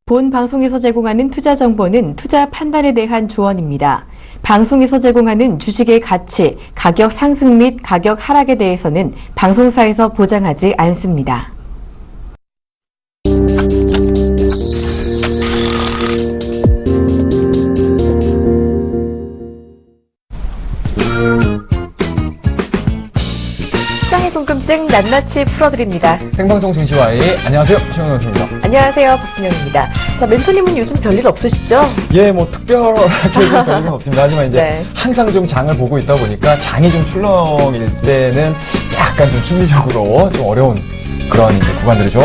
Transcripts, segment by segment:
본 방송에서 제공하는 투자 정보는 투자 판단에 대한 조언입니다. 방송에서 제공하는 주식의 가치, 가격 상승 및 가격 하락에 대해서는 방송사에서 보장하지 않습니다. 시장의 궁금증 낱낱이 풀어드립니다. 생방송 증시와의 안녕하세요, 최영현 선수입니다. 안녕하세요, 박진영입니다. 자, 멘토님은 요즘 별일 없으시죠? 예, 뭐 특별하게 별일은 없습니다. 하지만 이제 네. 항상 좀 장을 보고 있다 보니까 장이 좀 출렁일 때는 약간 좀 심리적으로 좀 어려운 그런 이제 구간들을 좀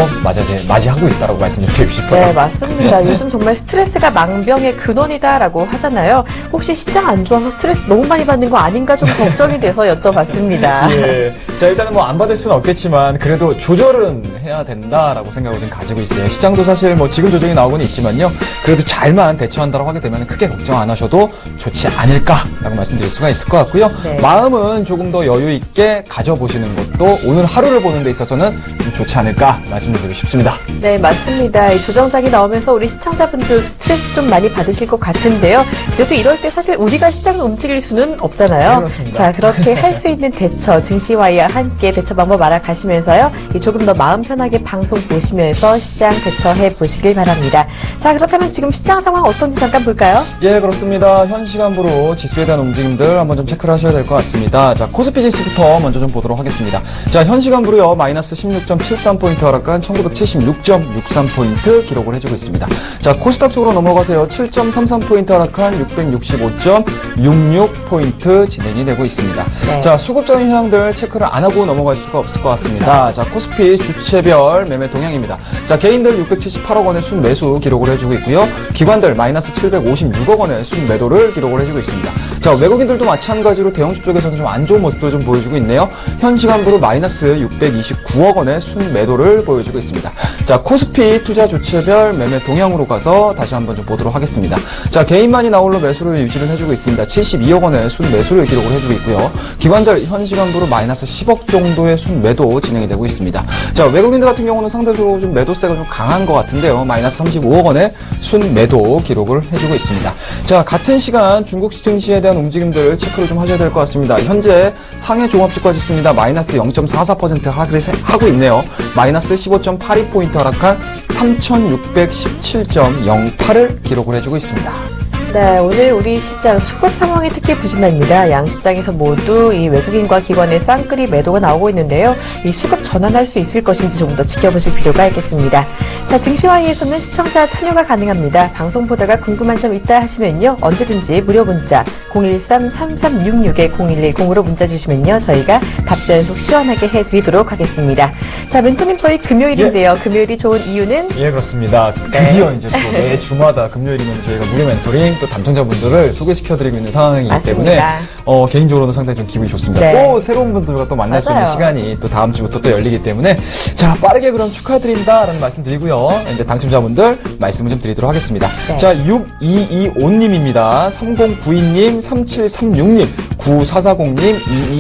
맞이하고 있다라고 말씀 좀 드리고 싶어요. 네, 맞습니다. 요즘 정말 스트레스가 망병의 근원이다라고 하잖아요. 혹시 시장 안 좋아서 스트레스 너무 많이 받는 거 아닌가 좀 걱정이 돼서 여쭤봤습니다. 예. 자, 일단은 뭐 안 받을 수는 없겠지만 그래도 조절은 해야 된다라고 생각을 좀 가지고 있어요. 시장도 사실 뭐 지금 조정이 나오고는 있지만요. 그래도 잘만 대처한다고 하게 되면 크게 걱정 안 하셔도 좋지 않을까라고 말씀드릴 수가 있을 것 같고요. 네. 마음은 조금 더 여유 있게 가져보시는 것도 오늘 하루를 보는 데 있어서는 좀 좋지 않을까 말씀드리고 싶습니다. 네, 맞습니다. 이 조정장이 나오면서 우리 시청자분들 스트레스 좀 많이 받으실 것 같은데요. 그래도 이럴 때 사실 우리가 시장을 움직일 수는 없잖아요. 네, 그렇습니다. 자, 그렇게 할 수 있는 대처, 증시와이와 함께 대처 방법 알아가시면서요. 조금 더 마음 편하게 방송 보시면서 시장 대처해 보시길 바랍니다. 자, 그렇다면 지금 시장 상황 어떤지 잠깐 볼까요? 예, 그렇습니다. 현 시간부로 지수에 대한 움직임들 한번 좀 체크를 하셔야 될 것 같습니다. 자, 코스피 지수부터 먼저 좀 보도록 하겠습니다. 자, 현 시간부로요, 마이너스 16.73포인트 하락한 1976.63포인트 기록을 해주고 있습니다. 자, 코스닥 쪽으로 넘어가세요. 7.33포인트 하락한 665.66포인트 진행이 되고 있습니다. 네. 자, 수급적인 현황들 체크를 안 하고 넘어갈 수가 없을 것 같습니다. 그렇죠. 자, 코스피 주체별 매매 동향입니다. 자, 개인들 678억 원의 순매수 기록을 해주고 있고요. 기관들 마이너스 756억 원의 순매도를 기록을 해주고 있습니다. 자, 외국인들도 마찬가지로 대형주 쪽에서는 좀 안 좋은 모습도 좀 보여주고 있네요. 현 시간부로 마이너스 629억 원의 순매도를 보여주고 있습니다. 자, 코스피 투자 주체별 매매 동향으로 가서 다시 한번 좀 보도록 하겠습니다. 자, 개인만이 나홀로 매수를 유지를 해주고 있습니다. 72억 원의 순매수를 기록을 해주고 있고요. 기관들 현 시간부로 마이너스 10억 정도의 순매도 진행이 되고 있습니다. 자, 외국인들 같은 경우는 상대적으로 좀 매도세가 좀 강한 것 같은데요. 마이너스 35억 원의 순매도 기록을 해주고 있습니다. 자, 같은 시간 중국 증시에 대한 움직임들 체크를 좀 하셔야 될 것 같습니다. 현재 상해 종합주가지수입니다. 마이너스 0.44% 하락을 하고 있네요. 마이너스 15.82포인트 하락한 3617.08을 기록을 해주고 있습니다. 네, 오늘 우리 시장 수급 상황이 특히 부진합니다. 양 시장에서 모두 이 외국인과 기관의 쌍끌이 매도가 나오고 있는데요. 이 수급 전환할 수 있을 것인지 조금 더 지켜보실 필요가 있겠습니다. 자, 증시와이에서는 시청자 참여가 가능합니다. 방송 보다가 궁금한 점 있다 하시면요. 언제든지 무료 문자 013-3366-0110으로 문자 주시면요. 저희가 답변 속 시원하게 해드리도록 하겠습니다. 자, 멘토님 저희 금요일인데요. 예. 금요일이 좋은 이유는? 예, 그렇습니다. 드디어 이제 또 매 주마다 금요일이면 저희가 무료 멘토링 또 당첨자분들을 소개시켜드리고 있는 상황이기 맞습니다. 때문에 개인적으로는 상당히 좀 기분이 좋습니다. 네. 또 새로운 분들과 또 만날 수 있는 시간이 또 다음 주부터 또 열리기 때문에 자, 빠르게 그럼 축하드린다라는 말씀 드리고요. 이제 당첨자분들 말씀을 좀 드리도록 하겠습니다. 네. 자, 6225님입니다. 3092님, 3736님, 9440님,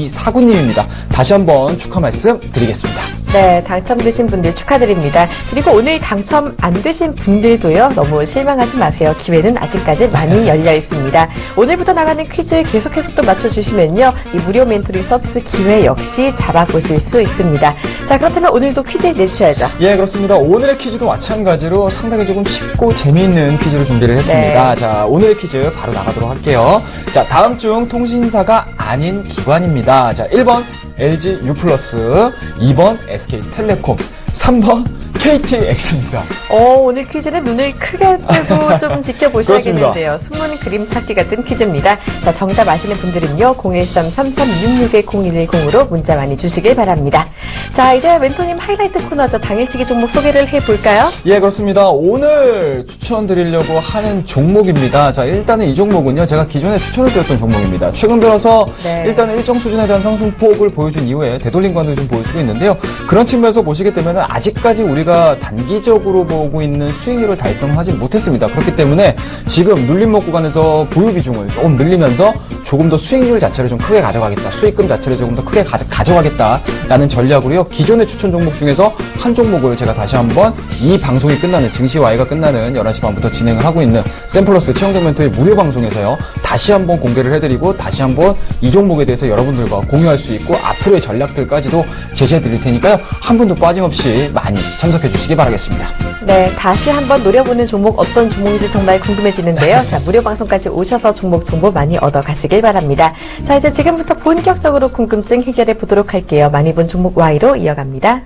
2249님입니다. 다시 한번 축하 말씀 드리겠습니다. 네, 당첨되신 분들 축하드립니다. 그리고 오늘 당첨 안 되신 분들도요, 너무 실망하지 마세요. 기회는 아직까지 많이 열려 있습니다. 오늘부터 나가는 퀴즈 계속해서 또 맞춰주시면요, 이 무료 멘토링 서비스 기회 역시 잡아보실 수 있습니다. 자, 그렇다면 오늘도 퀴즈 내주셔야죠. 예, 그렇습니다. 오늘의 퀴즈도 마찬가지로 상당히 조금 쉽고 재미있는 퀴즈로 준비를 했습니다. 네. 자, 오늘의 퀴즈 바로 나가도록 할게요. 자, 다음 중 통신사가 아닌 기관입니다. 자, 1번 LG U+, 2번 SK텔레콤, 3번 KTX입니다. 오늘 퀴즈는 눈을 크게 뜨고 좀 지켜보셔야겠는데요. 숨은 그림 찾기 같은 퀴즈입니다. 자, 정답 아시는 분들은요, 013-3366-0110으로 문자 많이 주시길 바랍니다. 자, 이제 멘토님 하이라이트 코너죠. 당일치기 종목 소개를 해볼까요? 예, 그렇습니다. 오늘 추천드리려고 하는 종목입니다. 자, 일단은 이 종목은요, 제가 기존에 추천을 드렸던 종목입니다. 최근 들어서 네. 일단은 일정 수준에 대한 상승폭을 보여준 이후에 되돌림관을 좀 보여주고 있는데요. 그런 측면에서 보시게 되면 아직까지 우리가 단기적으로 보고 있는 수익률을 달성하지 못했습니다. 그렇기 때문에 지금 눌림목 구간에서 보유 비중을 조금 늘리면서 조금 더 수익률 자체를 좀 크게 가져가겠다. 수익금 자체를 조금 더 크게 가져가겠다라는 전략 시작으로요. 기존의 추천 종목 중에서 한 종목을 제가 다시 한번 이 방송이 끝나는 증시 Y가 끝나는 11시 반부터 진행을 하고 있는 샘플러스 최영도 멘토의 무료 방송에서요. 다시 한번 공개를 해드리고 다시 한번 이 종목에 대해서 여러분들과 공유할 수 있고 앞으로의 전략들까지도 제시해 드릴 테니까요. 한 분도 빠짐없이 많이 참석해 주시기 바라겠습니다. 네, 다시 한번 노려보는 종목 어떤 종목인지 정말 궁금해지는데요. 자, 무료 방송까지 오셔서 종목 정보 많이 얻어가시길 바랍니다. 자, 이제 지금부터 본격적으로 궁금증 해결해 보도록 할게요. 많이 본 종목 Y로 이어갑니다.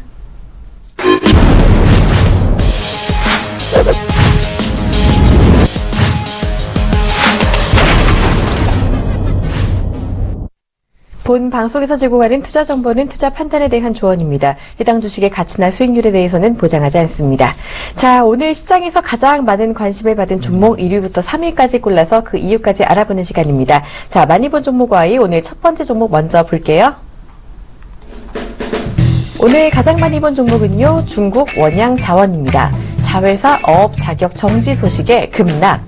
본 방송에서 제공하는 투자 정보는 투자 판단에 대한 조언입니다. 해당 주식의 가치나 수익률에 대해서는 보장하지 않습니다. 자, 오늘 시장에서 가장 많은 관심을 받은 종목 1위부터 3위까지 골라서 그 이유까지 알아보는 시간입니다. 자, 많이 본 종목 Y 오늘 첫 번째 종목 먼저 볼게요. 오늘 가장 많이 본 종목은요, 중국 원양자원입니다. 자회사 어업 자격 정지 소식에 급락.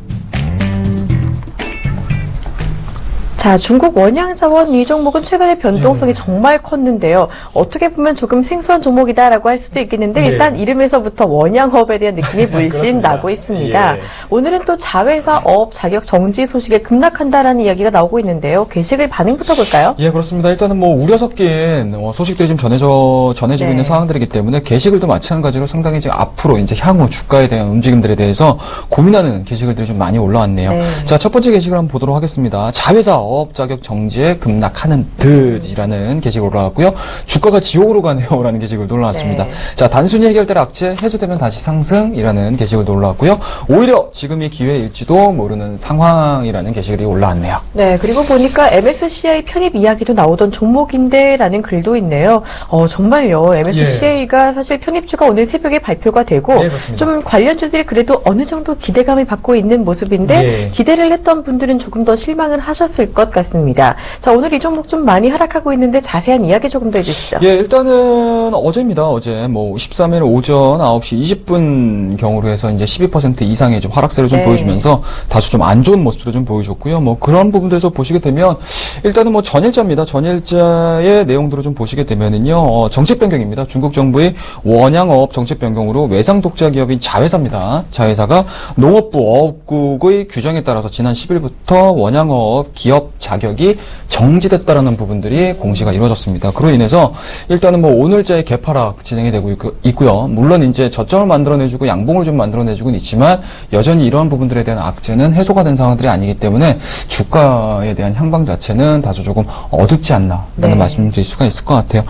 자, 중국 원양자원 이 종목은 최근에 변동성이 정말 컸는데요. 어떻게 보면 조금 생소한 종목이다라고 할 수도 있겠는데 일단 이름에서부터 원양어업에 대한 느낌이 물씬 나고 있습니다. 오늘은 또 자회사 어업 자격 정지 소식에 급락한다라는 이야기가 나오고 있는데요. 게시글 반응부터 볼까요? 예, 그렇습니다. 일단은 뭐 우려 섞인 소식들이 좀 전해지고 있는 상황들이기 때문에 게시글도 마찬가지로 상당히 이제 앞으로 이제 향후 주가에 대한 움직임들에 대해서 고민하는 게시글들이 좀 많이 올라왔네요. 자, 첫 번째 게시글 한번 보도록 하겠습니다. 자회사 어업 자격 정지에 급락하는 듯이라는 게시글 올라왔고요. 주가가 지옥으로 가네요라는 게시글도 올라왔습니다. 자, 단순히 해결될 악재 해소되면 다시 상승이라는 게시글도 올라왔고요. 오히려 지금이 기회일지도 모르는 상황이라는 게시글이 올라왔네요. 네, 그리고 보니까 MSCI 편입 이야기도 나오던 종목인데라는 글도 있네요. 정말요. MSCI가 사실 편입주가 오늘 새벽에 발표가 되고 좀 관련주들이 그래도 어느 정도 기대감을 받고 있는 모습인데 기대를 했던 분들은 조금 더 실망을 하셨을 것 같습니다. 자, 오늘 이 종목 좀 많이 하락하고 있는데 자세한 이야기 조금 더 해주시죠. 예, 일단은 어제입니다. 어제 뭐 13일 오전 9시 20분 경으로 해서 이제 12% 이상의 좀 하락세를 좀 보여주면서 다소 좀 안 좋은 모습들을 좀 보여줬고요. 뭐 그런 부분들에서 보시게 되면 일단은 뭐 전일자입니다. 전일자의 내용들을 좀 보시게 되면은요, 정책 변경입니다. 중국 정부의 원양어업 정책 변경으로 외상 독자 기업인 자회사입니다. 자회사가 농업부 어업국의 규정에 따라서 지난 10일부터 원양어업 기업 자격이 정지됐다라는 부분들이 공시가 이루어졌습니다. 그로 인해서 일단은 뭐 오늘자의 개파락 진행이 되고 있고요. 물론 이제 저점을 만들어내주고 양봉을 좀 만들어내주고는 있지만 여전히 이러한 부분들에 대한 악재는 해소가 된 상황들이 아니기 때문에 주가에 대한 향방 자체는 다소 조금 어둡지 않나라는 말씀을 드릴 수가 있을 것 같아요.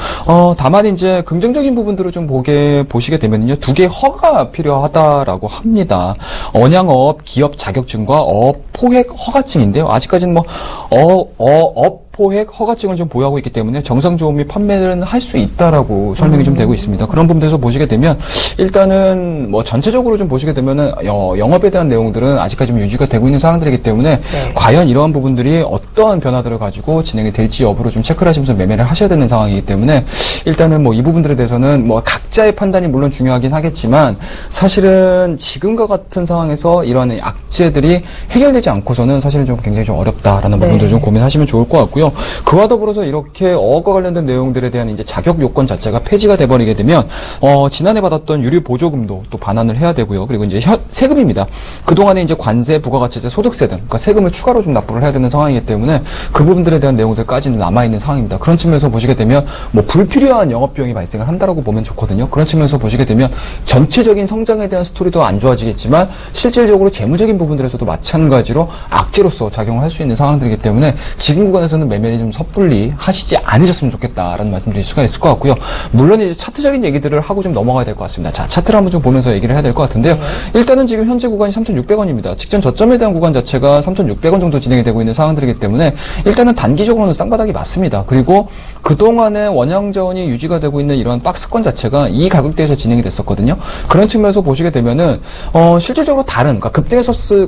다만 이제 긍정적인 부분들을 좀 보시게 되면요, 두 개의 허가가 필요하다라고 합니다. 원양어업 기업 자격증과 어업 포획 허가증인데요. 아직까지는 뭐 업 포획 허가증을 좀 보유하고 있기 때문에 정상조업 및 판매는 할 수 있다라고 설명이 좀 되고 있습니다. 그런 부분에서 보시게 되면 일단은 뭐 전체적으로 좀 보시게 되면은 영업에 대한 내용들은 아직까지 좀 유지가 되고 있는 상황들이기 때문에 과연 이러한 부분들이 어떠한 변화들을 가지고 진행이 될지 여부를 좀 체크를 하시면서 매매를 하셔야 되는 상황이기 때문에 일단은 뭐 이 부분들에 대해서는 뭐 각자의 판단이 물론 중요하긴 하겠지만 사실은 지금과 같은 상황에서 이러한 악재들이 해결되지 않고서는 사실은 좀 굉장히 좀 어렵다라는 부분들을 좀 고민하시면 좋을 것 같고요. 그와 더불어서 이렇게 어업과 관련된 내용들에 대한 이제 자격 요건 자체가 폐지가 돼버리게 되면 지난해 받았던 유류 보조금도 또 반환을 해야 되고요. 그리고 이제 세금입니다. 그동안에 이제 관세, 부가가치세, 소득세 등 그러니까 세금을 추가로 좀 납부를 해야 되는 상황이기 때문에 그 부분들에 대한 내용들까지는 남아 있는 상황입니다. 그런 측면에서 보시게 되면 뭐 불필요한 영업 비용이 발생을 한다라고 보면 좋거든요. 그런 측면에서 보시게 되면 전체적인 성장에 대한 스토리도 안 좋아지겠지만 실질적으로 재무적인 부분들에서도 마찬가지로 악재로서 작용을 할 수 있는 상황들이기 때문에 지금 구간에서는 매매를 좀 섣불리 하시지 않으셨으면 좋겠다라는 말씀드릴 수가 있을 것 같고요. 물론 이제 차트적인 얘기들을 하고 좀 넘어가야 될 것 같습니다. 자, 차트를 한번 좀 보면서 얘기를 해야 될 것 같은데요. 일단은 지금 현재 구간이 3,600원입니다. 직전 저점에 대한 구간 자체가 3,600원 정도 진행이 되고 있는 상황들이기 때문에 일단은 단기적으로는 쌍바닥이 맞습니다. 그리고 그동안에 원양자원이 유지가 되고 있는 이러한 박스권 자체가 이 가격대에서 진행이 됐었거든요. 그런 측면에서 보시게 되면은 실질적으로 다른 그러니까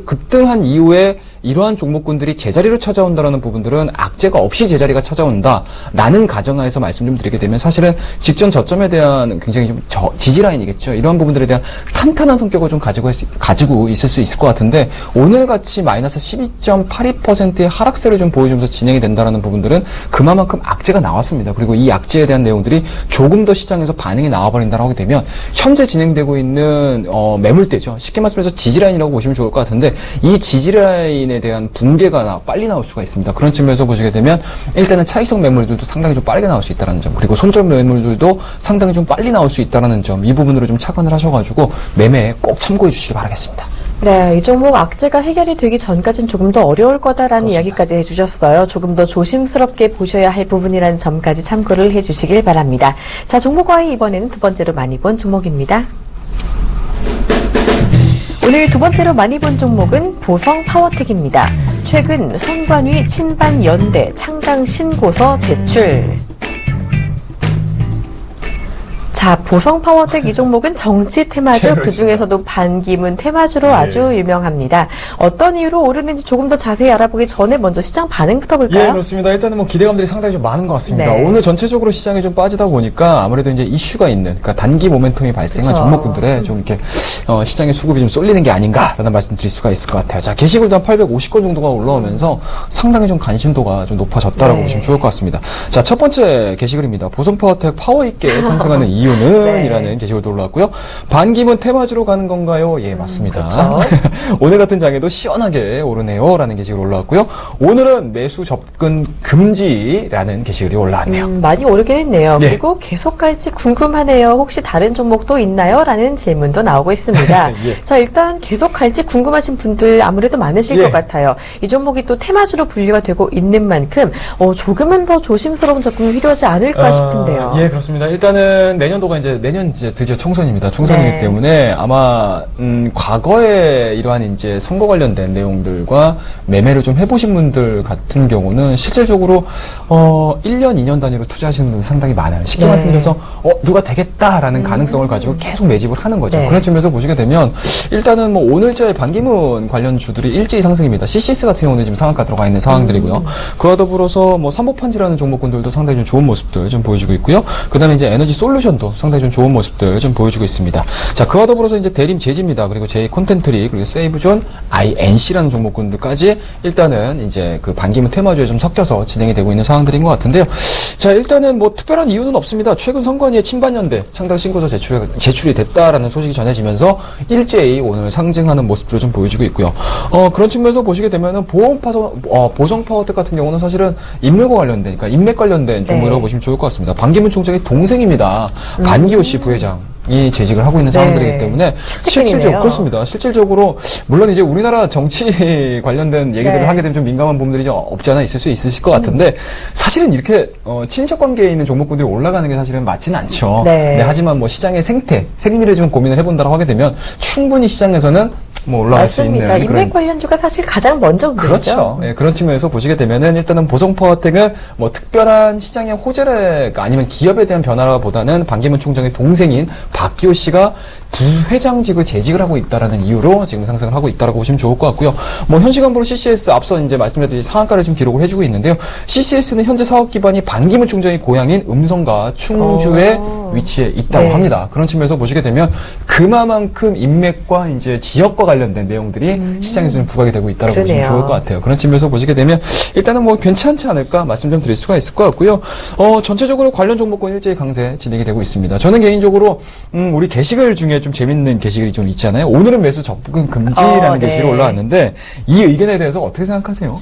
급등한 이후에 이러한 종목군들이 제자리로 찾아온다라는 부분들은 악재가 없이 제자리가 찾아온다라는 가정하에서 말씀 좀 드리게 되면 사실은 직전 저점에 대한 굉장히 좀 지지라인이겠죠. 이러한 부분들에 대한 탄탄한 성격을 좀 가지고 있을 수 있을 것 같은데 오늘같이 마이너스 12.82%의 하락세를 좀 보여주면서 진행이 된다라는 부분들은 그만큼 악재가 나왔습니다. 그리고 이 악재에 대한 내용들이 조금 더 시장에서 반응이 나와버린다라고 하게 되면 현재 진행되고 있는 매물대죠. 쉽게 말씀해서 지지라인이라고 보시면 좋을 것 같은데 이 지지라인에 대한 붕괴가 빨리 나올 수가 있습니다. 그런 측면에서 보시게 되면 일단은 차익성 매물들도 상당히 좀 빠르게 나올 수 있다는 점, 그리고 손절 매물들도 상당히 좀 빨리 나올 수 있다는 점, 이 부분으로 좀 착안을 하셔가지고 매매에 꼭 참고해 주시기 바라겠습니다. 네, 이 종목 악재가 해결이 되기 전까지는 조금 더 어려울 거다라는 이야기까지 해주셨어요. 조금 더 조심스럽게 보셔야 할 부분이라는 점까지 참고를 해주시길 바랍니다. 자, 종목과의 이번에는 두 번째로 많이 본 종목입니다. 오늘 두 번째로 많이 본 종목은 보성파워텍입니다. 최근 선관위 친반 연대 창당 신고서 제출. 자, 보성파워텍 이 종목은 정치 테마주, 그 중에서도 반기문 테마주로 아주 유명합니다. 어떤 이유로 오르는지 조금 더 자세히 알아보기 전에 먼저 시장 반응부터 볼까요? 예, 그렇습니다. 일단은 뭐 기대감들이 상당히 좀 많은 것 같습니다. 네. 오늘 전체적으로 시장이 좀 빠지다 보니까 아무래도 이제 이슈가 있는, 그러니까 단기 모멘텀이 발생한 그쵸. 종목군들에 좀 이렇게 시장의 수급이 좀 쏠리는 게 아닌가라는 말씀 드릴 수가 있을 것 같아요. 자, 게시글도 한 850건 정도가 올라오면서 상당히 좀 관심도가 좀 높아졌다라고 네. 보시면 좋을 것 같습니다. 자, 첫 번째 게시글입니다. 보성파워텍 파워 있게 상승하는 이유는 네. 이라는 게시글도 올라왔고요. 반기문 테마주로 가는 건가요? 예, 맞습니다. 그렇죠. 오늘 같은 장에도 시원하게 오르네요. 라는 게시글 올라왔고요. 오늘은 매수 접근 금지라는 게시글이 올라왔네요. 많이 오르긴 했네요. 예. 그리고 계속 갈지 궁금하네요. 혹시 다른 종목도 있나요? 라는 질문도 나오고 있습니다. 예. 자, 일단 계속 갈지 궁금하신 분들 아무래도 많으실 예. 것 같아요. 이 종목이 또 테마주로 분류가 되고 있는 만큼 조금은 더 조심스러운 접근이 필요하지 않을까 싶은데요. 예, 그렇습니다. 일단은 내년도가 내년 드디어 총선입니다. 총선이기 네. 때문에 아마 과거에 이러한 이제 선거 관련된 내용들과 매매를 좀 해보신 분들 같은 경우는 실질적으로 1년, 2년 단위로 투자하시는 분들 상당히 많아요. 쉽게 네. 말씀드려서 누가 되겠다라는 가능성을 가지고 계속 매집을 하는 거죠. 네. 그런 측면에서 보시게 되면 일단은 뭐 오늘자의 반기문 관련 주들이 일제히 상승입니다. CCS 같은 경우는 지금 상한가 들어가 있는 상황들이고요. 그와 더불어서 뭐 삼보판지라는 종목군들도 상당히 좀 좋은 모습들 좀 보여주고 있고요. 그다음에 이제 에너지 솔루션도 상당히 좀 좋은 모습들 좀 보여주고 있습니다. 자, 그와 더불어서 이제 대림 제지입니다. 그리고 제이 콘텐트리, 그리고 세이브존, INC라는 종목군들까지 일단은 이제 그 반기문 테마주에 좀 섞여서 진행이 되고 있는 상황들인 것 같은데요. 자, 일단은 뭐 특별한 이유는 없습니다. 최근 선관위의 친반연대 창당 신고서 제출이 됐다라는 소식이 전해지면서 일제히 오늘 상징하는 모습들을 좀 보여주고 있고요. 그런 측면에서 보시게 되면은 보성파워텍 같은 경우는 사실은 인물과 관련된, 그러니까 인맥 관련된 종목이라고 네. 보시면 좋을 것 같습니다. 반기문 총장의 동생입니다. 반기호 씨 부회장. 이 재직을 하고 있는 네. 상황들이기 때문에 실질적이네요. 그렇습니다. 실질적으로 물론 이제 우리나라 정치 관련된 얘기들을 네. 하게 되면 좀 민감한 부분들이 좀 없지 않아 있을 수 있으실 것 같은데 사실은 이렇게 친인척 관계에 있는 종목군들이 올라가는 게 사실은 맞지는 않죠. 네. 하지만 뭐 시장의 생리를 좀 고민을 해본다고 하게 되면 충분히 시장에서는 뭐 올라갈 수 있는 맞습니다. 그런 인맥 관련주가 사실 가장 먼저 움직이죠. 그렇죠. 예, 그런 측면에서 보시게 되면은 일단은 보성파워텍은 뭐 특별한 시장의 호재를 아니면 기업에 대한 변화보다는 반기문 총장의 동생인 박기호 씨가 부회장직을 재직을 하고 있다라는 이유로 지금 상승을 하고 있다라고 보시면 좋을 것 같고요. 뭐 현 시간부로 CCS 앞서 이제 말씀드렸듯이 상한가를 지금 기록을 해주고 있는데요. CCS는 현재 사업 기반이 반기문 총장의 고향인 음성과 충주에 위치해 있다고 네. 합니다. 그런 측면에서 보시게 되면 그만큼 인맥과 이제 지역과 관련된 내용들이 시장에서 좀 부각이 되고 있다고 보시면 그러네요. 좋을 것 같아요. 그런 측면에서 보시게 되면 일단은 뭐 괜찮지 않을까 말씀 좀 드릴 수가 있을 것 같고요. 전체적으로 관련 종목군 일제히 강세 진행이 되고 있습니다. 저는 개인적으로 우리 게시글 중에 좀 재밌는 게시글이 좀 있잖아요. 오늘은 매수 접근 금지라는 네. 게시글이 올라왔는데 이 의견에 대해서 어떻게 생각하세요?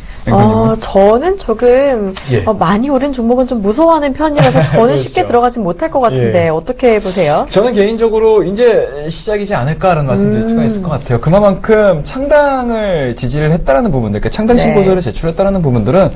저는 조금 예. 많이 오른 종목은 좀 무서워하는 편이라서 저는 그렇죠. 쉽게 들어가진 못할 것 같은데 예. 어떻게 보세요? 저는 개인적으로 이제 시작이지 않을까라는 말씀 드릴 수가 있을 것 같아요. 그만큼 창당을 지지를 했다라는 부분들, 그러니까 창당 네. 신고서를 제출했다라는 부분들은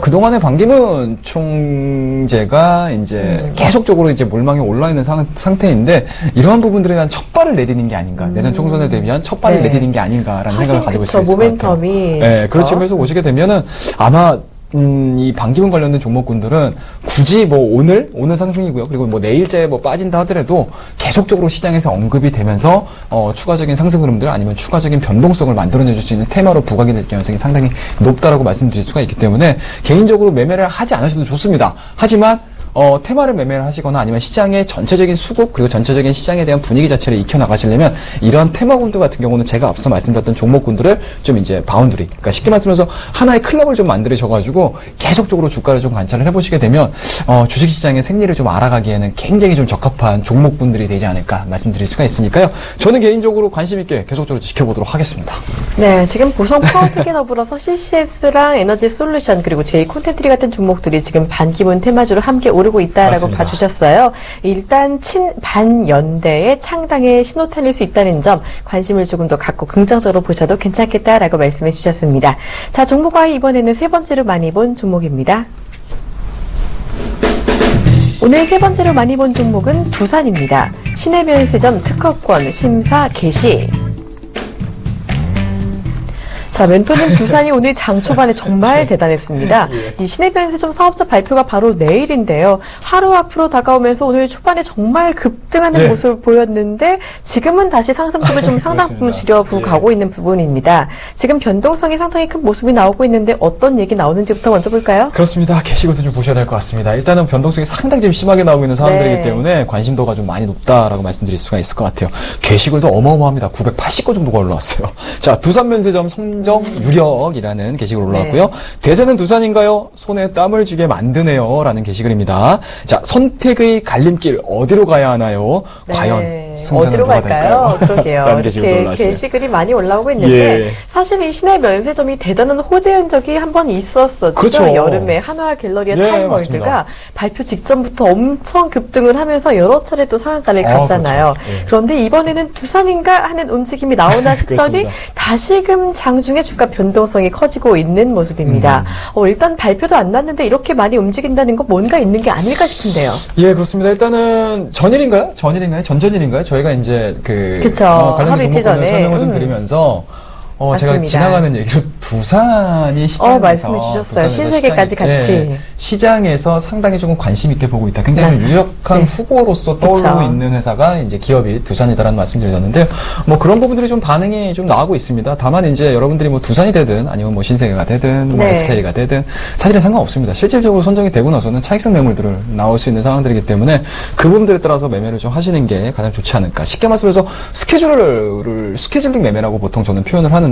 그동안의 반기문 총재가 이제 계속적으로 이제 물망에 올라 있는 상태인데 이러한 부분들에 대한 첫 발을 내디는 게 아닌가, 내년 총선을 대비한 첫 발을 네. 내디는 게 아닌가라는 생각을 가지고 그쵸, 있을 것 같아요. 모멘텀이. 네, 그쵸. 그런 측면에서 보시게 되면은 아마 이 반기문 관련된 종목군들은 굳이 뭐 오늘 상승이고요. 그리고 뭐 내일째 뭐 빠진다 하더라도 계속적으로 시장에서 언급이 되면서 추가적인 상승 흐름들 아니면 추가적인 변동성을 만들어내줄 수 있는 테마로 부각이 될 가능성이 상당히 높다라고 말씀드릴 수가 있기 때문에 개인적으로 매매를 하지 않으셔도 좋습니다. 하지만 테마를 매매를 하시거나 아니면 시장의 전체적인 수급 그리고 전체적인 시장에 대한 분위기 자체를 익혀나가시려면 이러한 테마군들 같은 경우는 제가 앞서 말씀드렸던 종목군들을 좀 이제 바운드리, 그러니까 쉽게 말씀해서 하나의 클럽을 좀 만드셔가지고 계속적으로 주가를 좀 관찰을 해보시게 되면 주식시장의 생리를 좀 알아가기에는 굉장히 좀 적합한 종목군들이 되지 않을까 말씀드릴 수가 있으니까요. 저는 개인적으로 관심 있게 계속적으로 지켜보도록 하겠습니다. 네, 지금 보성 파워텍에 더불어서 CCS랑 에너지 솔루션 그리고 제이 콘텐트리 같은 종목들이 지금 반기문 테마주로 함께 오르고 있다라고 맞습니다. 봐주셨어요. 일단 반연대의 창당의 신호탄일 수 있다는 점 관심을 조금 더 갖고 긍정적으로 보셔도 괜찮겠다라고 말씀해 주셨습니다. 자, 종목과 이번에는 세 번째로 많이 본 종목입니다. 오늘 세 번째로 많이 본 종목은 두산입니다. 신해변세점 특허권 심사 개시. 자, 멘토는 두산이 오늘 장 초반에 정말 대단했습니다. 이 신해변세점 사업자 발표가 바로 내일인데요. 하루 앞으로 다가오면서 오늘 초반에 정말 급등하는 모습을 보였는데 지금은 다시 상승폭을 좀 상당 부분 줄여보고 가고 있는 부분입니다. 지금 변동성이 상당히 큰 모습이 나오고 있는데 어떤 얘기 나오는지부터 먼저 볼까요? 그렇습니다. 게시글도 좀 보셔야 될 것 같습니다. 일단은 변동성이 상당히 좀 심하게 나오고 있는 상황들이기 네. 때문에 관심도가 좀 많이 높다라고 말씀드릴 수가 있을 것 같아요. 게시글도 어마어마합니다. 980건 정도가 올라왔어요. 자, 두산면세점 성적 유력이라는 게시글 올라왔고요. 대세는 두산인가요? 손에 땀을 쥐게 만드네요. 라는 게시글입니다. 자, 선택의 갈림길 어디로 가야 하나요? 과연 승자는 어디로 누가 갈까요? 될까요? 그러게요. 라는 게시글도 이렇게 올라왔어요. 게시글이 많이 올라오고 있는데 예. 사실 이 신해면세점이 대단한 호재 흔적이 한 번 있었었죠. 그렇죠. 여름에 한화 갤러리아 예, 타임월드가 맞습니다. 발표 직전부터 엄청 급등을 하면서 여러 차례 또 상한가를 갔잖아요. 그렇죠. 예. 그런데 이번에는 두산인가 하는 움직임이 나오나 싶더니 그렇습니다. 다시금 장중에 주가 변동성이 커지고 있는 모습입니다. 일단 발표도 안 났는데 이렇게 많이 움직인다는 건 뭔가 있는 게 아닐까 싶은데요. 예, 그렇습니다. 일단은 전일인가요? 전전일인가요? 저희가 이제 그쵸. 관련된 하루 이틀 종목군을 전에. 설명을 좀 드리면서 제가 맞습니다. 지나가는 얘기로 두산이 시장에서 말씀해 주셨어요. 신세계까지 같이. 시장에서 상당히 조금 관심 있게 보고 있다. 굉장히 맞아요. 유력한 네. 후보로서 떠오르고 그쵸. 있는 회사가 이제 기업이 두산이다라는 말씀드렸는데요. 뭐 그런 부분들이 좀 반응이 좀 나오고 있습니다. 다만 이제 여러분들이 뭐 두산이 되든 아니면 뭐 신세계가 되든 뭐 네. SK가 되든 사실은 상관없습니다. 실질적으로 선정이 되고 나서는 차익성 매물들을 나올 수 있는 상황들이기 때문에 그 부분들에 따라서 매매를 좀 하시는 게 가장 좋지 않을까. 쉽게 말씀해서 스케줄링 매매라고 보통 저는 표현을 하는데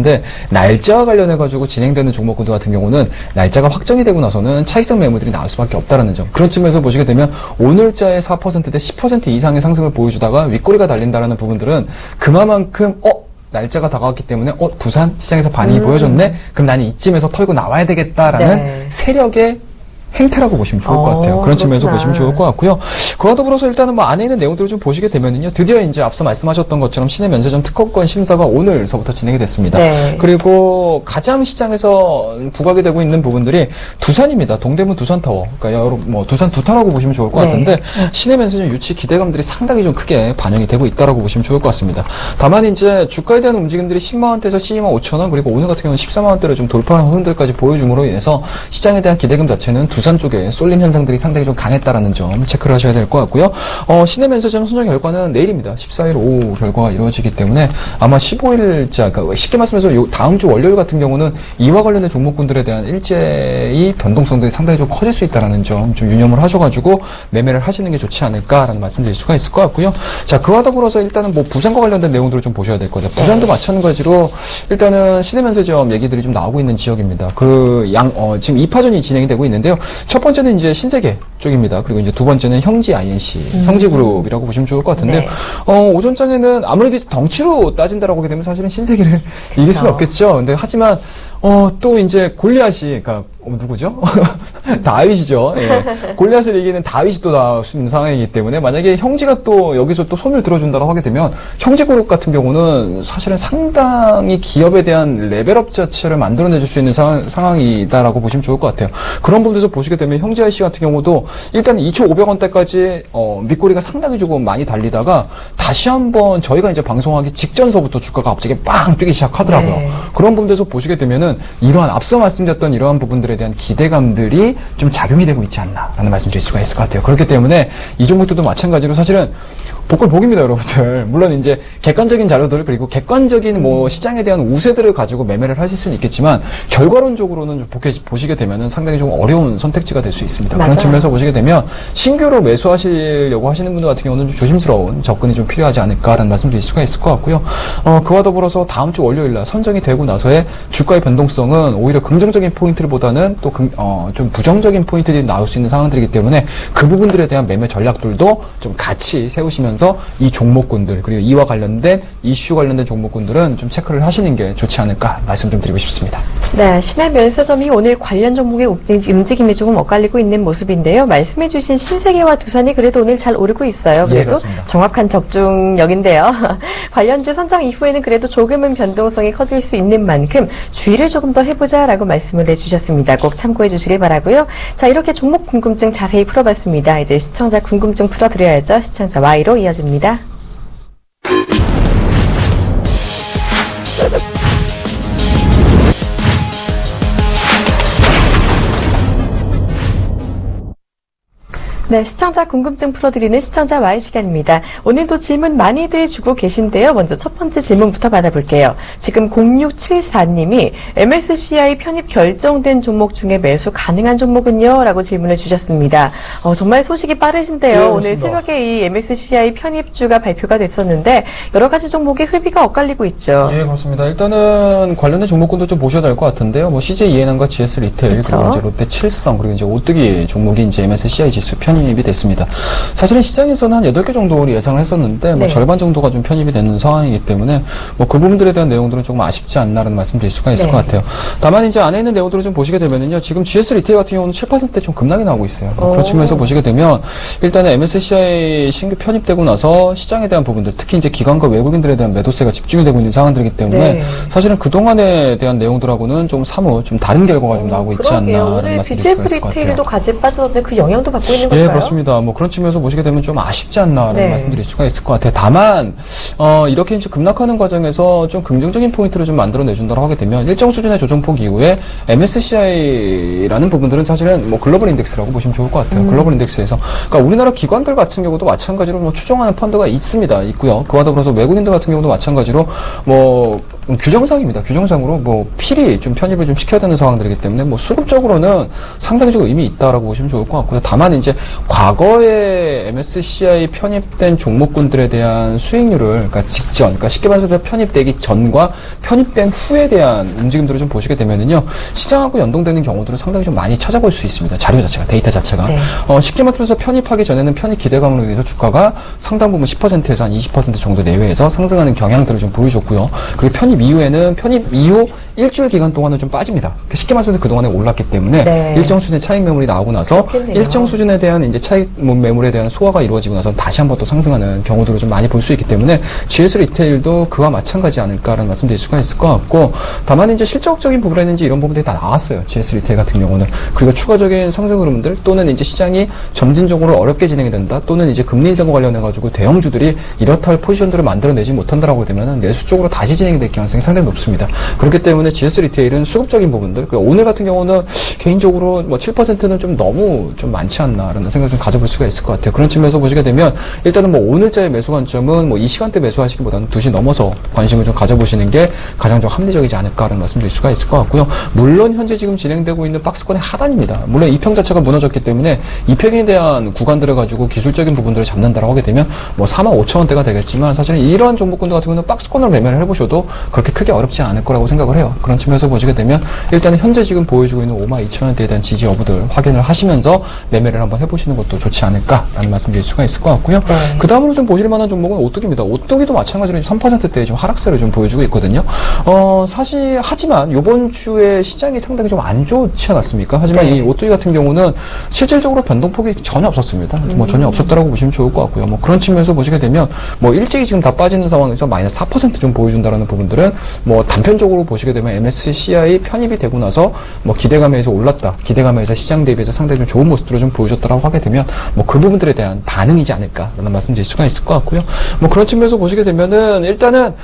날짜와 관련해가지고 진행되는 종목군들 같은 경우는 날짜가 확정이 되고 나서는 차익성 매물들이 나올 수밖에 없다라는 점. 그런 측면에서 보시게 되면 오늘자의 4%대 10% 이상의 상승을 보여주다가 윗꼬리가 달린다라는 부분들은 그만큼 날짜가 다가왔기 때문에 두산 시장에서 반응이 보여줬네? 그럼 나는 이쯤에서 털고 나와야 되겠다라는 네. 세력의 행태라고 보시면 좋을 것 같아요. 그런 측면에서 그렇구나. 보시면 좋을 것 같고요. 그와 더불어서 일단은 뭐 안에 있는 내용들을 좀 보시게 되면은요. 드디어 이제 앞서 말씀하셨던 것처럼 신해면세점 특허권 심사가 오늘서부터 진행이 됐습니다. 네. 그리고 가장 시장에서 부각이 되고 있는 부분들이 두산입니다. 동대문 두산타워. 그러니까 뭐 두산 두타라고 보시면 좋을 것 네. 같은데 신해면세점 유치 기대감들이 상당히 좀 크게 반영이 되고 있다라고 보시면 좋을 것 같습니다. 다만 이제 주가에 대한 움직임들이 10만 원대에서 12만 5천 원 그리고 오늘 같은 경우는 14만 원대를 좀 돌파한 흐름들까지 보여줌으로 인해서 시장에 대한 기대감 자체는 두산 쪽에 쏠림 현상들이 상당히 좀 강했다라는 점 체크를 하셔야 될 것 같고요. 신해면세점 선정 결과는 내일입니다. 14일 오후 결과가 이루어지기 때문에 아마 15일자, 그러니까 쉽게 말씀해서 다음 주 월요일 같은 경우는 이와 관련된 종목군들에 대한 일제히 변동성들이 상당히 좀 커질 수 있다는 점 좀 유념을 하셔가지고 매매를 하시는 게 좋지 않을까라는 말씀드릴 수가 있을 것 같고요. 자, 그와 더불어서 일단은 뭐 부산과 관련된 내용들을 좀 보셔야 될 거예요. 부산도 마찬가지로 일단은 신해면세점 얘기들이 좀 나오고 있는 지역입니다. 지금 2파전이 진행이 되고 있는데요. 첫 번째는 이제 신세계 쪽입니다. 그리고 이제 두 번째는 형지 INC, 형지그룹이라고 보시면 좋을 것 같은데요. 네. 오전장에는 아무래도 덩치로 따진다라고 하게 되면 사실은 신세계를 이길 수는 없겠죠. 근데 하지만 또 이제 골리앗이, 그러니까 누구죠? 다윗이죠. 예. 골리앗을 이기는 다윗이 또 나올 수 있는 상황이기 때문에 만약에 형지가 또 여기서 또 손을 들어준다고 하게 되면 형지그룹 같은 경우는 사실은 상당히 기업에 대한 레벨업 자체를 만들어내줄 수 있는 상황이다라고 보시면 좋을 것 같아요. 그런 부분에서 보시게 되면 형지 IC 같은 경우도 일단 2,500원대까지 밑꼬리가 상당히 조금 많이 달리다가 다시 한번 저희가 이제 방송하기 직전서부터 주가가 갑자기 빵 뛰기 시작하더라고요. 네. 그런 부분에서 보시게 되면은 보면은 이러한 앞서 말씀드렸던 이러한 부분들에 대한 기대감들이 좀 작용이 되고 있지 않나라는 말씀 드릴 수가 있을 것 같아요. 그렇기 때문에 이 종목들도 마찬가지로 사실은 복골복입니다, 여러분들. 물론 이제 객관적인 자료들 그리고 객관적인 뭐 시장에 대한 우세들을 가지고 매매를 하실 수는 있겠지만 결과론적으로는 보시게 되면은 상당히 좀 어려운 선택지가 될 수 있습니다. 맞아요. 그런 측면에서 보시게 되면 신규로 매수하시려고 하시는 분들 같은 경우는 좀 조심스러운 접근이 좀 필요하지 않을까라는 말씀 드릴 수가 있을 것 같고요. 그와 더불어서 다음 주 월요일날 선정이 되고 나서의 주가의 변동성은 오히려 긍정적인 포인트보다는 또 좀 부정적인 포인트들이 나올 수 있는 상황들이기 때문에 그 부분들에 대한 매매 전략들도 좀 같이 세우시면서 이 종목군들 그리고 이와 관련된 이슈 관련된 종목군들은 좀 체크를 하시는 게 좋지 않을까 말씀 좀 드리고 싶습니다. 네, 신한 면세점이 오늘 관련 종목의 움직임이 조금 엇갈리고 있는 모습인데요. 말씀해주신 신세계와 두산이 그래도 오늘 잘 오르고 있어요. 예, 그래도 그렇습니다. 정확한 적중력인데요. 관련주 선정 이후에는 그래도 조금은 변동성이 커질 수 있는 만큼 주의를 조금 더 해보자라고 말씀을 해주셨습니다. 꼭 참고해 주시길 바라고요. 자, 이렇게 종목 궁금증 자세히 풀어봤습니다. 이제 시청자 궁금증 풀어드려야죠. 시청자 Y로 이어집니다. 네, 시청자 궁금증 풀어드리는 시청자 Y 시간입니다. 오늘도 질문 많이들 주고 계신데요. 먼저 첫 번째 질문부터 받아볼게요. 지금 0674님이 MSCI 편입 결정된 종목 중에 매수 가능한 종목은요? 라고 질문을 주셨습니다. 정말 소식이 빠르신데요. 네, 오늘 그렇습니다. 새벽에 이 MSCI 편입주가 발표가 됐었는데 여러 가지 종목의 흐비가 엇갈리고 있죠. 예, 그렇습니다. 일단은 관련된 종목군도 좀 보셔야 될 것 같은데요. 뭐 CJ ENM과 GS 리테일, 그렇죠. 그리고 이제 롯데 칠성, 그리고 이제 오뚜기 종목이 이제 MSCI 지수 편입이 됐습니다. 사실은 시장에서는 한 8개 정도를 예상을 했었는데, 뭐 네. 절반 정도가 좀 편입이 되는 상황이기 때문에, 뭐 그 부분들에 대한 내용들은 조금 아쉽지 않나라는 말씀 드릴 수가 있을 네. 것 같아요. 다만 이제 안에 있는 내용들을 좀 보시게 되면은요, 지금 GS 리테일 같은 경우는 7%대 좀 급락이 나오고 있어요. 그런 측면에서 보시게 되면, 일단은 MSCI 신규 편입되고 나서 시장에 대한 부분들, 특히 이제 기관과 외국인들에 대한 매도세가 집중이 되고 있는 상황들이기 때문에, 네. 사실은 그동안에 대한 내용들하고는 좀 사뭇 좀 다른 결과가 좀 나오고 있지 그러게요. 않나라는 오늘 말씀 드릴 수가 BGF 있을 것 같아요. 리테일도 같이 빠졌는데 그 영향도 받고 있는 건가요? 예, 그렇습니다. 뭐 그런 측면에서 보시게 되면 좀 아쉽지 않나라는 네. 말씀드릴 수가 있을 것 같아요. 다만 이렇게 이제 급락하는 과정에서 좀 긍정적인 포인트를 좀 만들어내준다고 하게 되면 일정 수준의 조정폭 이후에 MSCI라는 부분들은 사실은 뭐 글로벌 인덱스라고 보시면 좋을 것 같아요. 글로벌 인덱스에서 그러니까 우리나라 기관들 같은 경우도 마찬가지로 뭐 추종하는 펀드가 있고요. 그와 더불어서 외국인들 같은 경우도 마찬가지로 뭐 규정상입니다. 규정상으로 뭐 필히 좀 편입을 좀 시켜야 되는 상황들이기 때문에 뭐 수급적으로는 상당히 좀 의미 있다라고 보시면 좋을 것 같고요. 다만 이제 과거에 MSCI 편입된 종목군들에 대한 수익률을 그러니까 직전, 그러니까 쉽게 말해서 편입되기 전과 편입된 후에 대한 움직임들을 좀 보시게 되면은요 시장하고 연동되는 경우들을 상당히 좀 많이 찾아볼 수 있습니다. 자료 자체가, 데이터 자체가. 네. 쉽게 말해서 편입하기 전에는 편입 기대감으로 인해서 주가가 상당 부분 10%에서 한 20% 정도 내외에서 상승하는 경향들을 좀 보여줬고요. 그리고 편입 이후에는 편입 이후 일주일 기간 동안은 좀 빠집니다. 쉽게 말해서 그동안에 올랐기 때문에 네. 일정 수준의 차익 매물이 나오고 나서 그렇겠네요. 일정 수준에 대한 이제 차익 매물에 대한 소화가 이루어지고 나서 다시 한번 또 상승하는 경우들을 좀 많이 볼 수 있기 때문에 GS 리테일도 그와 마찬가지 않을까라는 말씀드릴 수가 있을 것 같고 다만 이제 실적적인 부분에는 이제 이런 부분들이 다 나왔어요. GS 리테일 같은 경우는. 그리고 추가적인 상승 흐름들 또는 이제 시장이 점진적으로 어렵게 진행이 된다 또는 이제 금리 인상과 관련해가지고 대형주들이 이렇다 할 포지션들을 만들어내지 못한다라고 되면은 내수 쪽으로 다시 진행이 될 가능성이 상당히 높습니다. 그렇기 때문에 GS 리테일은 수급적인 부분들 그리고 오늘 같은 경우는 개인적으로 뭐 7%는 좀 너무 좀 많지 않나라는 생각을 좀 가져볼 수가 있을 것 같아요. 그런 측면에서 보시게 되면 일단은 뭐 오늘자의 매수 관점은 뭐 이 시간대 매수하시기보다는 2시 넘어서 관심을 좀 가져보시는 게 가장 좀 합리적이지 않을까라는 말씀드릴 수가 있을 것 같고요. 물론 현재 지금 진행되고 있는 박스권의 하단입니다. 물론 이평 자체가 무너졌기 때문에 이평에 대한 구간들을 가지고 기술적인 부분들을 잡는다라고 하게 되면 뭐 45,000원대가 되겠지만 사실은 이러한 종목군들 같은 경우는 박스권을 매매를 해보셔도 그렇게 크게 어렵지 않을 거라고 생각을 해요. 그런 측면에서 보시게 되면 일단은 현재 지금 보여주고 있는 52,000원대에 대한 지지 여부들 확인을 하시면서 매매를 한번 해보시는 것도 좋지 않을까라는 말씀드릴 수가 있을 것 같고요. 네. 그 다음으로 좀 보실 만한 종목은 오뚜기입니다. 오뚜기도 마찬가지로 3%대의 좀 하락세를 좀 보여주고 있거든요. 사실 하지만 이번 주에 시장이 상당히 좀 안 좋지 않았습니까? 하지만 네. 이 오뚜기 같은 경우는 실질적으로 변동폭이 전혀 없었습니다. 뭐 전혀 없었다라고 보시면 좋을 것 같고요. 뭐 그런 측면에서 보시게 되면 뭐 일찍이 지금 다 빠지는 상황에서 마이너스 4% 좀 보여준다라는 부분들은 뭐 단편적으로 보시게 되면 MSCI 편입이 되고 나서 뭐 기대감에서 올랐다, 기대감에서 시장 대비해서 상당히 좀 좋은 모습들을 좀 보여줬다라고 하게 되면 뭐 그 부분들에 대한 반응이지 않을까라는 말씀드릴 수가 있을 것 같고요. 뭐 그런 측면에서 보시게 되면은 일단은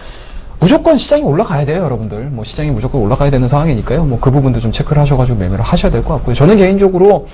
무조건 시장이 올라가야 돼요, 여러분들. 뭐 시장이 무조건 올라가야 되는 상황이니까요. 뭐 그 부분도 좀 체크를 하셔가지고 매매를 하셔야 될 것 같고요. 저는 개인적으로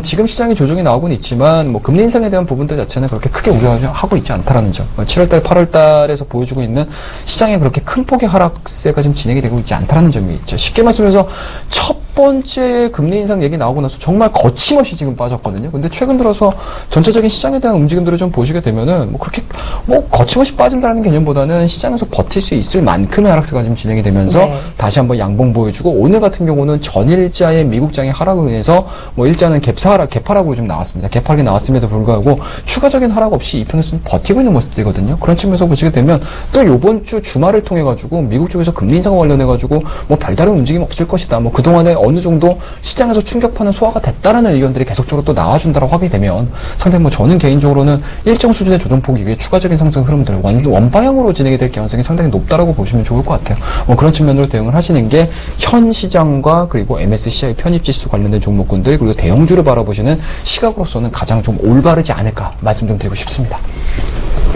지금 시장이 조정이 나오고는 있지만 뭐 금리 인상에 대한 부분들 자체는 그렇게 크게 우려하고 있지 않다라는 점. 7월달, 8월달에서 보여주고 있는 시장에 그렇게 큰 폭의 하락세가 지금 진행이 되고 있지 않다라는 점이 있죠. 쉽게 말씀해서 첫 번째 금리 인상 얘기 나오고 나서 정말 거침없이 지금 빠졌거든요. 근데 최근 들어서 전체적인 시장에 대한 움직임들을 좀 보시게 되면은 뭐 그렇게 뭐 거침없이 빠진다는 개념보다는 시장에서 버틸 수 있을 만큼의 하락세가 지금 진행이 되면서 네. 다시 한번 양봉 보여주고 오늘 같은 경우는 전일자의 미국장의 하락으로 인해서 뭐 일자는 개파락으로 좀 나왔습니다. 개파락이 나왔음에도 불구하고 추가적인 하락 없이 이 편에서 좀 버티고 있는 모습들이거든요. 그런 측면에서 보시게 되면 또 요번 주 주말을 통해 가지고 미국 쪽에서 금리 인상과 관련해 가지고 뭐 별다른 움직임 없을 것이다. 뭐 그동안에 어느 정도 시장에서 충격파는 소화가 됐다라는 의견들이 계속적으로 또 나와준다라고 하게 되면 상당히 뭐 저는 개인적으로는 일정 수준의 조정폭 이후에 추가적인 상승 흐름들 원방향으로 진행이 될 가능성이 상당히 높다라고 보시면 좋을 것 같아요. 뭐 그런 측면으로 대응을 하시는 게 현 시장과 그리고 MSCI 편입지수 관련된 종목군들 그리고 대형주를 바라보시는 시각으로서는 가장 좀 올바르지 않을까 말씀 좀 드리고 싶습니다.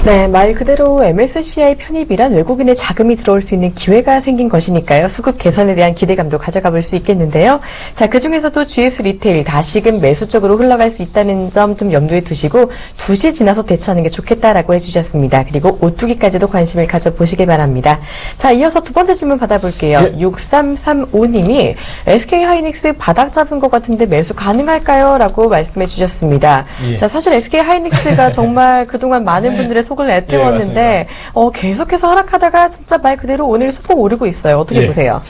네, 말 그대로 MSCI 편입이란 외국인의 자금이 들어올 수 있는 기회가 생긴 것이니까요. 수급 개선에 대한 기대감도 가져가 볼 수 있겠는데요. 자, 그중에서도 GS 리테일 다시금 매수 쪽으로 흘러갈 수 있다는 점 좀 염두에 두시고 2시 지나서 대처하는 게 좋겠다라고 해주셨습니다. 그리고 오뚜기까지도 관심을 가져보시길 바랍니다. 자, 이어서 두 번째 질문 받아볼게요. 예. 6335님이 SK하이닉스 바닥 잡은 것 같은데 매수 가능할까요? 라고 말씀해 주셨습니다. 예. 자, 사실 SK하이닉스가 정말 그동안 많은 분들의 속을 내태웠는데 계속해서 하락하다가 진짜 말 그대로 오늘 소폭 오르고 있어요. 어떻게 예. 보세요?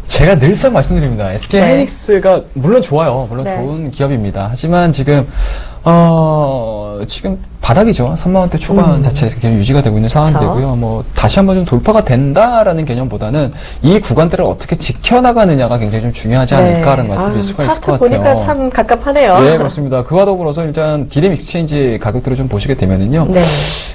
제가 늘상 말씀드립니다. SK 네. 하이닉스가 물론 좋아요. 물론 네. 좋은 기업입니다. 하지만 지금 바닥이죠. 3만 원대 초반 자체에서 계속 유지가 되고 있는 상황이고요. 뭐 다시 한번 좀 돌파가 된다라는 개념보다는 이 구간대를 어떻게 지켜나가느냐가 굉장히 좀 중요하지 않을까라는 말씀드릴 수가 있을 것 같아요. 보니까 참 갑갑하네요. 네, 그렇습니다. 그와 더불어서 일단 디램 익스체인지 가격들을 좀 보시게 되면은요. 네.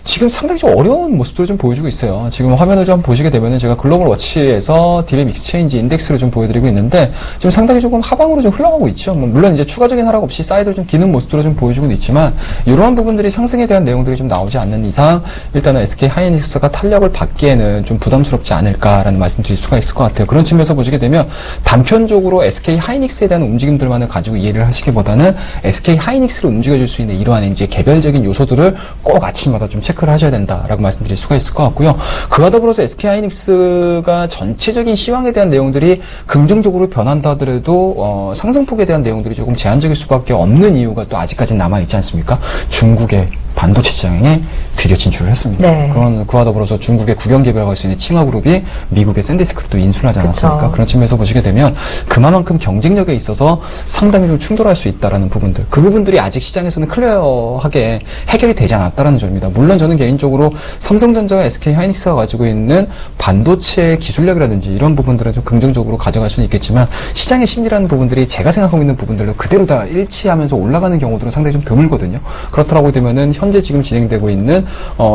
지금 상당히 좀 어려운 모습들을 좀 보여주고 있어요. 지금 화면을 좀 보시게 되면은 제가 글로벌 워치에서 디램 익스체인지 인덱스를 좀 보여드리고 있는데 지금 상당히 조금 하방으로 좀 흘러가고 있죠. 뭐 물론 이제 추가적인 하락 없이 사이드를 좀 기는 모습들을 좀 보여주고는 있지만 이러한 부분들이 상승에 대한 내용들이 좀 나오지 않는 이상 일단은 SK 하이닉스가 탄력을 받기에는 좀 부담스럽지 않을까라는 말씀드릴 수가 있을 것 같아요. 그런 측면에서 보시게 되면 단편적으로 SK 하이닉스에 대한 움직임들만을 가지고 이해를 하시기보다는 SK 하이닉스를 움직여줄 수 있는 이러한 이제 개별적인 요소들을 꼭 아침마다 좀 체크를 하셔야 된다라고 말씀드릴 수가 있을 것 같고요. 그와 더불어서 SK 하이닉스가 전체적인 시황에 대한 내용들이 긍정적으로 변한다 하더라도 상승폭에 대한 내용들이 조금 제한적일 수밖에 없는 이유가 또 아직까지는 남아있지 않습니까? 중국의 반도체 시장에 드디어 진출을 했습니다. 네. 그와 더불어서 중국의 국영 개발할 수 있는 칭화그룹이 미국의 샌디스크를 또 인수를 하지 않았습니까? 그쵸. 그런 측면에서 보시게 되면 그만큼 경쟁력에 있어서 상당히 좀 충돌할 수 있다라는 부분들, 그 부분들이 아직 시장에서는 클리어하게 해결이 되지 않았다라는 점입니다. 물론 저는 개인적으로 삼성전자와 SK 하이닉스가 가지고 있는 반도체 기술력이라든지 이런 부분들은 좀 긍정적으로 가져갈 수는 있겠지만 시장의 심리라는 부분들이 제가 생각하고 있는 부분들로 그대로 다 일치하면서 올라가는 경우들은 상당히 좀 드물거든요. 그렇다고 되면은 현재 지금 진행되고 있는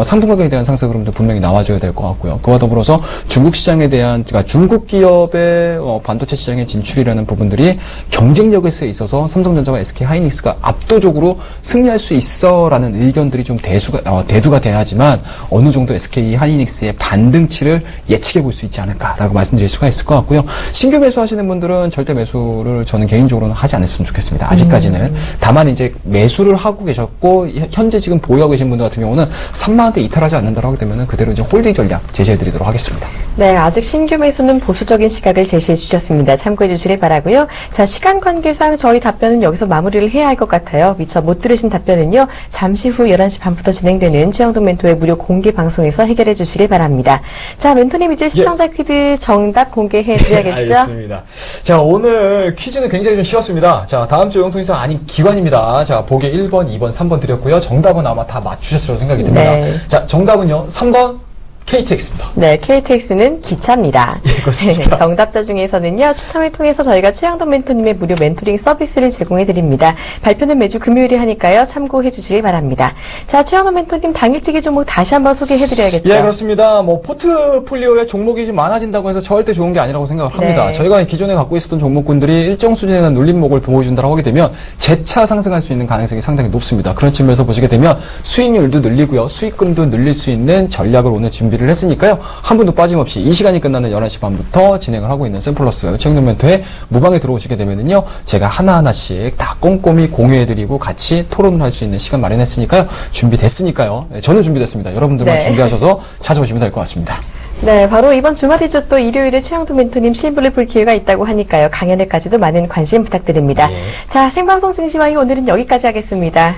상품 가격에 대한 상승 흐름도 분명히 나와줘야 될 것 같고요. 그와 더불어서 중국 시장에 대한, 그러니까 중국 기업의 반도체 시장의 진출이라는 부분들이 경쟁력에 있어서 삼성전자와 SK 하이닉스가 압도적으로 승리할 수 있어라는 의견들이 좀 대두가 돼야지만 어느 정도 SK 하이닉스의 반등치를 예측해 볼 수 있지 않을까라고 말씀드릴 수가 있을 것 같고요. 신규 매수하시는 분들은 절대 매수를 저는 개인적으로는 하지 않았으면 좋겠습니다. 아직까지는. 다만 이제 매수를 하고 계셨고 현재 지금 보유하고 계신 분들 같은 경우는 3만 원대 이탈하지 않는다고 하게 되면 그대로 이제 홀딩 전략 제시해드리도록 하겠습니다. 네, 아직 신규 매수는 보수적인 시각을 제시해 주셨습니다. 참고해 주시길 바라고요. 자, 시간 관계상 저희 답변은 여기서 마무리를 해야 할 것 같아요. 미처 못 들으신 답변은요. 잠시 후 11시 반부터 진행되는 최영돈 멘토의 무료 공개 방송에서 해결해 주시길 바랍니다. 자, 멘토님 이제 시청자 퀴즈 정답 공개해 드려야겠죠? 알겠습니다. 자, 오늘 퀴즈는 굉장히 좀 쉬웠습니다. 자, 다음 주 영통이사 아닌 기관입니다. 자, 보기 1번, 2번, 3번 드렸고요. 정답은 아마 다 맞추셨으라고 생각이 듭니다. 네. 자, 정답은요. 3번 KTX입니다. 네, KTX는 기차입니다. 예, 그렇습니다. 정답자 중에서는요, 추첨을 통해서 저희가 최영돈 멘토님의 무료 멘토링 서비스를 제공해 드립니다. 발표는 매주 금요일에 하니까요, 참고해 주시길 바랍니다. 자, 최영돈 멘토님 당일치기 종목 다시 한번 소개해 드려야겠죠? 예, 그렇습니다. 뭐, 포트폴리오에 종목이 좀 많아진다고 해서 절대 좋은 게 아니라고 생각을 합니다. 네. 저희가 기존에 갖고 있었던 종목군들이 일정 수준에 대한 눌림목을 보여준다고 하게 되면 재차 상승할 수 있는 가능성이 상당히 높습니다. 그런 측면에서 보시게 되면 수익률도 늘리고요, 수익금도 늘릴 수 있는 전략을 오늘 준비 준비를 했으니까요. 한 분도 빠짐없이 이 시간이 끝나는 11시 반부터 진행을 하고 있는 샘플러스 최경련 멘토의 무방에 들어오시게 되면은요. 제가 하나하나씩 다 꼼꼼히 공유해드리고 같이 토론을 할 수 있는 시간 마련했으니까요. 준비됐으니까요. 네, 저는 준비됐습니다. 여러분들만 네. 준비하셔서 찾아오시면 될 것 같습니다. 네, 바로 이번 주말이죠. 또 일요일에 최영도 멘토님 시인부를 볼 기회가 있다고 하니까요. 강연회까지도 많은 관심 부탁드립니다. 예. 자, 생방송 증시와이 오늘은 여기까지 하겠습니다.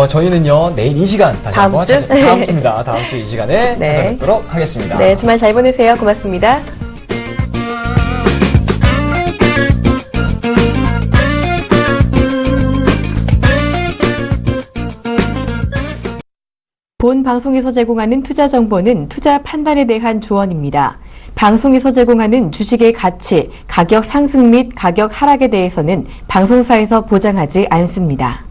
저희는요, 내일 이 시간 다시 다음 한번 주? 다음 주입니다. 다음 주 이 시간에 네. 찾아뵙도록 하겠습니다. 네, 주말 잘 보내세요. 고맙습니다. 본 방송에서 제공하는 투자 정보는 투자 판단에 대한 조언입니다. 방송에서 제공하는 주식의 가치, 가격 상승 및 가격 하락에 대해서는 방송사에서 보장하지 않습니다.